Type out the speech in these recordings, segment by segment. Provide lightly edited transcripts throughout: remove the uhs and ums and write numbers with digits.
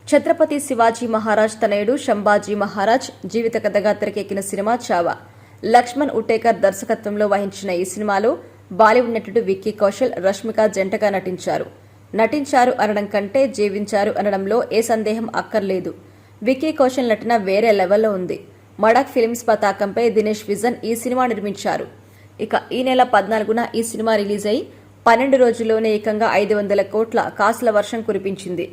ఛత్రపతి శివాజీ మహారాజ్ తనయుడు శంభాజీ మహారాజ్ జీవిత కథగా తెరకెక్కిన సినిమా చావా. లక్ష్మణ్ ఉటేకర్ దర్శకత్వంలో వహించిన ఈ సినిమాలో బాలీవుడ్ నటుడు విక్కీ కౌశల్, రష్మిక జంటగా నటించారు అనడం కంటే జీవించారు అనడంలో ఏ సందేహం అక్కర్లేదు. విక్కీ కౌశల్ నటన వేరే లెవెల్లో ఉంది. మడక్ ఫిల్మ్స్ పతాకంపై దినేష్ విజన్ ఈ సినిమా నిర్మించారు. ఇక ఈ నెల 14న ఈ సినిమా రిలీజ్ అయి 12 రోజుల్లోనే ఏకంగా 500 కోట్ల కాసుల వర్షం కురిపించింది.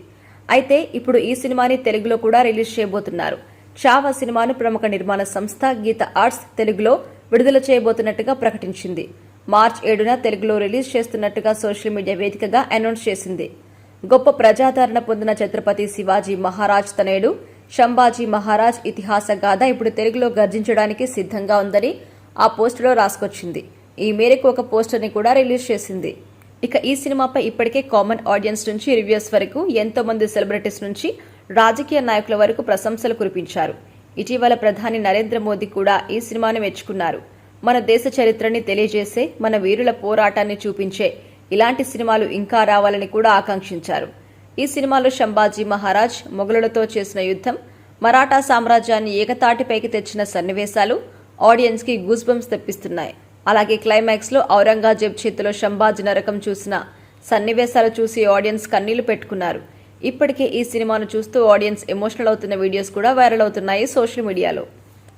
అయితే ఇప్పుడు ఈ సినిమాని తెలుగులో కూడా రిలీజ్ చేయబోతున్నారు. చావా సినిమాను ప్రముఖ నిర్మాణ సంస్థ గీత ఆర్ట్స్ తెలుగులో విడుదల చేయబోతున్నట్టుగా ప్రకటించింది. మార్చి 7న తెలుగులో రిలీజ్ చేస్తున్నట్టుగా సోషల్ మీడియా వేదికగా అనౌన్స్ చేసింది. గొప్ప ప్రజాదరణ పొందిన ఛత్రపతి శివాజీ మహారాజ్ తనయుడు శంభాజీ మహారాజ్ ఇతిహాస గాథ ఇప్పుడు తెలుగులో గర్జించడానికి సిద్ధంగా ఉందని ఆ పోస్టులో రాసుకొచ్చింది. ఈ మేరకు ఒక పోస్టర్ని కూడా రిలీజ్ చేసింది. ఇక ఈ సినిమాపై ఇప్పటికే కామన్ ఆడియన్స్ నుంచి రివ్యూస్ వరకు ఎంతో మంది సెలబ్రిటీస్ నుంచి రాజకీయ నాయకుల వరకు ప్రశంసలు కురిపించారు. ఇటీవల ప్రధాని నరేంద్ర మోదీ కూడా ఈ సినిమాను మెచ్చుకున్నారు. మన దేశ చరిత్రని తెలియజేసే, మన వీరుల పోరాటాన్ని చూపించే ఇలాంటి సినిమాలు ఇంకా రావాలని కూడా ఆకాంక్షించారు. ఈ సినిమాలో శంభాజీ మహారాజ్ మొఘలులతో చేసిన యుద్ధం, మరాఠా సామ్రాజ్యాన్ని ఏకతాటిపైకి తెచ్చిన సన్నివేశాలు ఆడియన్స్ కి గూస్ బంప్స్ తెప్పిస్తున్నాయి. అలాగే క్లైమాక్స్ లో ఔరంగజేబ్ చేతిలో శంభాజీ నరకం చూసిన సన్నివేశాలు చూసి ఆడియన్స్ కన్నీళ్లు పెట్టుకున్నారు. ఇప్పటికే ఈ సినిమాను చూస్తూ ఆడియన్స్ ఎమోషనల్ అవుతున్న వీడియోస్ కూడా వైరల్ అవుతున్నాయి సోషల్ మీడియాలో.